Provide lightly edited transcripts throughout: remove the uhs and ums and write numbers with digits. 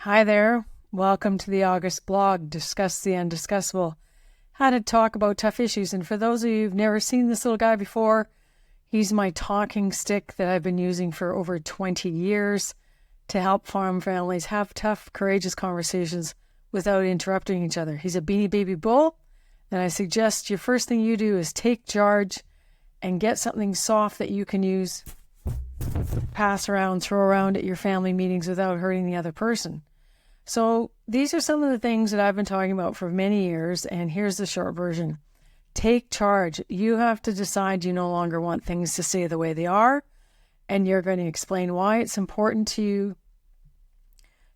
Hi there. Welcome to the August blog, Discuss the Undiscussable. How to talk about tough issues. And for those of you who've never seen this little guy before, he's my talking stick that I've been using for over 20 years to help farm families have tough, courageous conversations without interrupting each other. He's a beanie baby bull, and I suggest your first thing you do is take charge and get something soft that you can use, pass around, throw around at your family meetings without hurting the other person. So these are some of the things that I've been talking about for many years, and here's the short version. Take charge. You have to decide you no longer want things to stay the way they are, and you're going to explain why it's important to you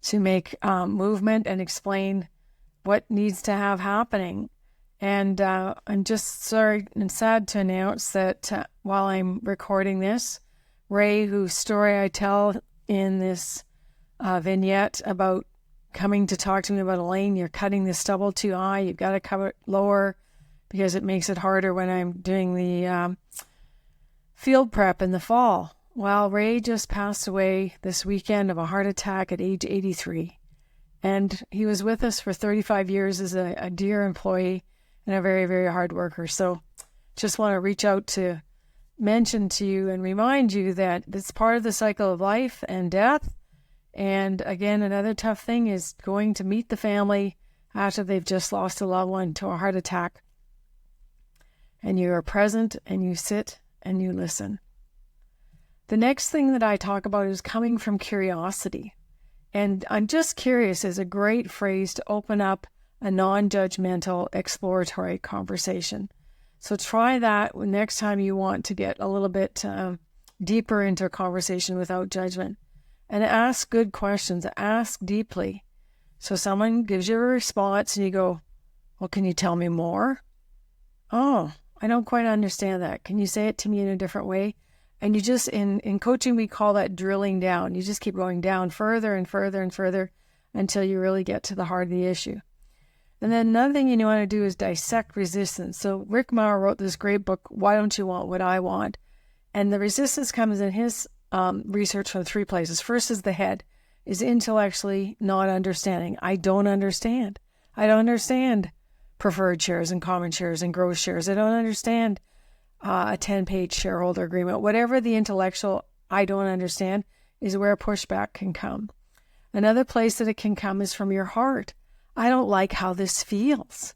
to make movement and explain what needs to have happening. And I'm just sorry and sad to announce that while I'm recording this, Ray, whose story I tell in this vignette about coming to talk to me about Elaine, you're cutting the stubble too high, you've got to cut it lower because it makes it harder when I'm doing the field prep in the fall. Well, Ray just passed away this weekend of a heart attack at age 83. And he was with us for 35 years as a dear employee and a very, very hard worker. So just want to reach out to mention to you and remind you that it's part of the cycle of life and death. And again, another tough thing is going to meet the family after they've just lost a loved one to a heart attack. And you are present and you sit and you listen. The next thing that I talk about is coming from curiosity. And I'm just curious is a great phrase to open up a non-judgmental, exploratory conversation. So try that next time you want to get a little bit deeper into a conversation without judgment. And ask good questions. Ask deeply. So someone gives you a response and you go, well, can you tell me more? Oh, I don't quite understand that. Can you say it to me in a different way? And you just, in coaching, we call that drilling down. You just keep going down further and further and further until you really get to the heart of the issue. And then another thing you want to do is dissect resistance. So Rick Maurer wrote this great book, Why Don't You Want What I Want? And the resistance comes in his research from three places. First is the head, is intellectually not understanding. I don't understand. I don't understand preferred shares and common shares and gross shares. I don't understand a 10-page shareholder agreement. Whatever the intellectual I don't understand is where pushback can come. Another place that it can come is from your heart. I don't like how this feels.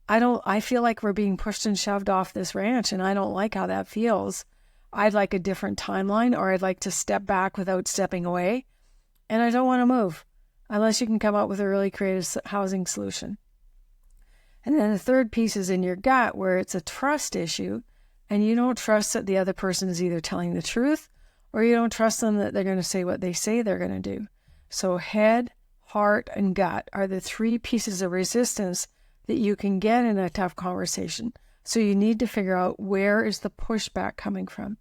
I feel like we're being pushed and shoved off this ranch, and I don't like how that feels. I'd like a different timeline, or I'd like to step back without stepping away. And I don't want to move unless you can come up with a really creative housing solution. And then the third piece is in your gut, where it's a trust issue, and you don't trust that the other person is either telling the truth, or you don't trust them that they're going to say what they say they're going to do. So head, heart, and gut are the three pieces of resistance that you can get in a tough conversation. So you need to figure out where is the pushback coming from.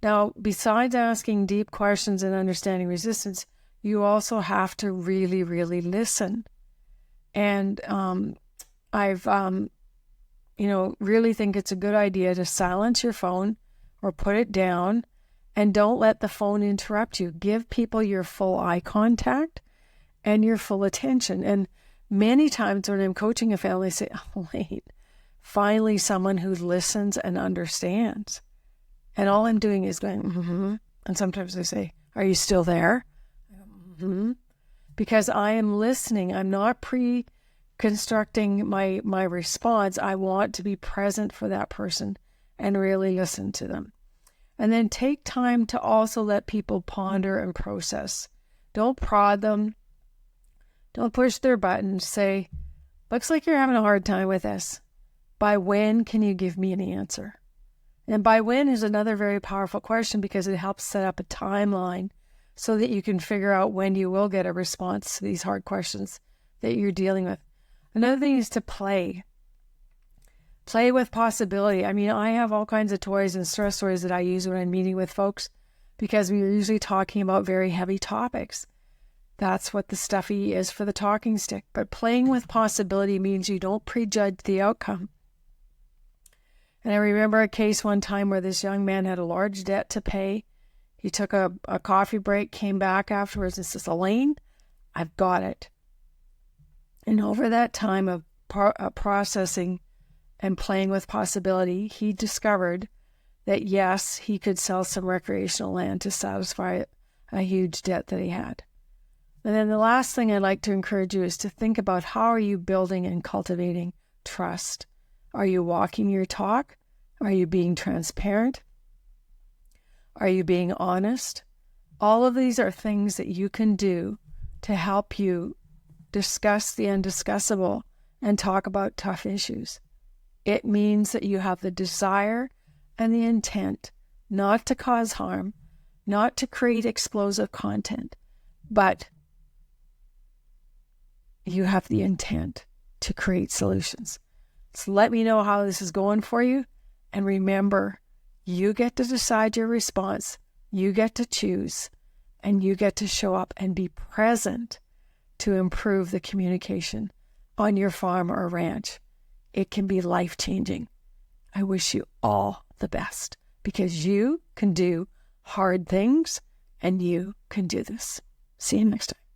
Now, besides asking deep questions and understanding resistance, you also have to really, really listen. And I've really think it's a good idea to silence your phone or put it down, and don't let the phone interrupt you. Give people your full eye contact and your full attention. And many times when I'm coaching a family, I say, oh, wait, finally someone who listens and understands. And all I'm doing is going, mm-hmm. And sometimes they say, are you still there? Mm-hmm. Because I am listening. I'm not constructing my response. I want to be present for that person and really listen to them. And then take time to also let people ponder and process. Don't prod them. Don't push their buttons. Say, looks like you're having a hard time with this. By when can you give me an answer? And by when is another very powerful question, because it helps set up a timeline so that you can figure out when you will get a response to these hard questions that you're dealing with. Another thing is to play. Play with possibility. I mean, I have all kinds of toys and stress toys that I use when I'm meeting with folks, because we're usually talking about very heavy topics. That's what the stuffy is for the talking stick. But playing with possibility means you don't prejudge the outcome. And I remember a case one time where this young man had a large debt to pay. He took a coffee break, came back afterwards and says, Elaine, I've got it. And over that time of processing and playing with possibility, he discovered that yes, he could sell some recreational land to satisfy a huge debt that he had. And then the last thing I'd like to encourage you is to think about, how are you building and cultivating trust? Are you walking your talk? Are you being transparent? Are you being honest? All of these are things that you can do to help you discuss the undiscussable and talk about tough issues. It means that you have the desire and the intent not to cause harm, not to create explosive content, but you have the intent to create solutions. So let me know how this is going for you. And remember, you get to decide your response, you get to choose, and you get to show up and be present to improve the communication on your farm or ranch. It can be life-changing. I wish you all the best, because you can do hard things and you can do this. See you next time.